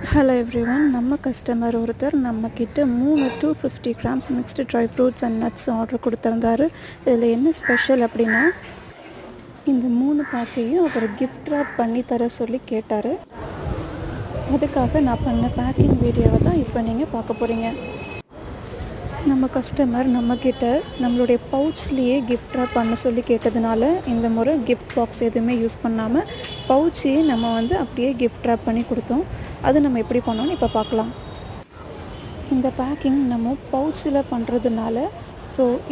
Hello everyone, நம்ம customer ஒருத்தர் நம்மக்கிட்ட 250 grams mixed dry fruits and nuts order கொடுத்துருந்தாரு. இதில் என்ன ஸ்பெஷல் அப்படின்னா, இந்த 3 பேக்கையும் அவர் கிஃப்ட் ராப் பண்ணி தர சொல்லி கேட்டார். அதுக்காக நான் பண்ண பேக்கிங் வீடியோவை தான் இப்போ நீங்கள் பார்க்க போகிறீங்க. நம்ம கஸ்டமர் நம்மக்கிட்ட நம்மளுடைய பவுச்லேயே கிஃப்ட் ராப் பண்ண சொல்லி கேட்டதுனால இந்த முறை கிஃப்ட் பாக்ஸ் எதுவுமே யூஸ் பண்ணாமல் பவுச்சையே நம்ம அப்படியே கிஃப்ட் ராப் பண்ணி கொடுத்தோம். அது நம்ம எப்படி பண்ணோன்னு இப்போ பார்க்கலாம். இந்த பேக்கிங் நம்ம பவுச்சில் பண்ணுறதுனால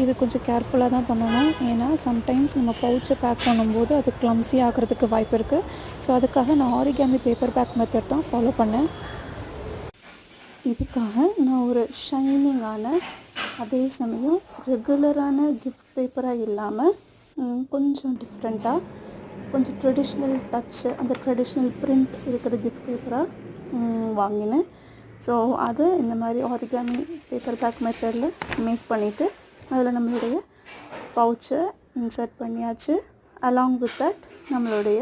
இது கொஞ்சம் கேர்ஃபுல்லாக தான் பண்ணணும். ஏன்னா சம்டைம்ஸ் நம்ம பவுச்சை பேக் பண்ணும்போது அது க்ளம்ஸி ஆகிறதுக்கு வாய்ப்பு இருக்குது. அதுக்காக நான் ஆரிகாமி பேப்பர் பேக் மெத்தட் தான் ஃபாலோ பண்ணேன். இதுக்காக நான் ஒரு ஷைனிங்கான, அதே சமயம் ரெகுலரான கிஃப்ட் பேப்பராக இல்லாமல் கொஞ்சம் டிஃப்ரெண்ட்டாக, கொஞ்சம் ட்ரெடிஷ்னல் டச்சு, அந்த ட்ரெடிஷ்னல் பிரிண்ட் இருக்கிற கிஃப்ட் பேப்பராக வாங்கினேன். அதை இந்த மாதிரி ஆரிகாமி பேப்பர் பேக் மெத்தடில் மேக் பண்ணிவிட்டு அதில் நம்மளுடைய பவுச்சை இன்சர்ட் பண்ணியாச்சு. அலாங் வித் தட் நம்மளுடைய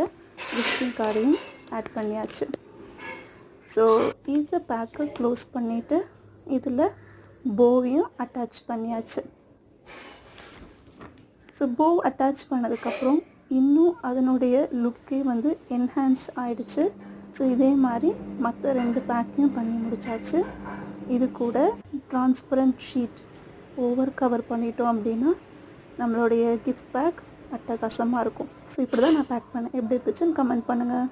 விசிட்டிங் கார்டையும் ஆட் பண்ணியாச்சு. இந்த பேக்கை க்ளோஸ் பண்ணிவிட்டு இதில் போவையும் அட்டாச் பண்ணியாச்சு. போ அட்டாச் பண்ணதுக்கப்புறம் இன்னும் அதனுடைய லுக்கே என்ஹான்ஸ் ஆகிடுச்சு. இதே மாதிரி மற்ற 2 பேக்கையும் பண்ணி முடித்தாச்சு. இது கூட டிரான்ஸ்பரண்ட் ஷீட் ஓவர் கவர் பண்ணிட்டோம் அப்படின்னா நம்மளுடைய கிஃப்ட் பேக் அட்டகாசமாக இருக்கும். இப்படி தான் நான் பேக் பண்ணேன். எப்படி இருந்துச்சுன்னு கமெண்ட் பண்ணுங்கள்.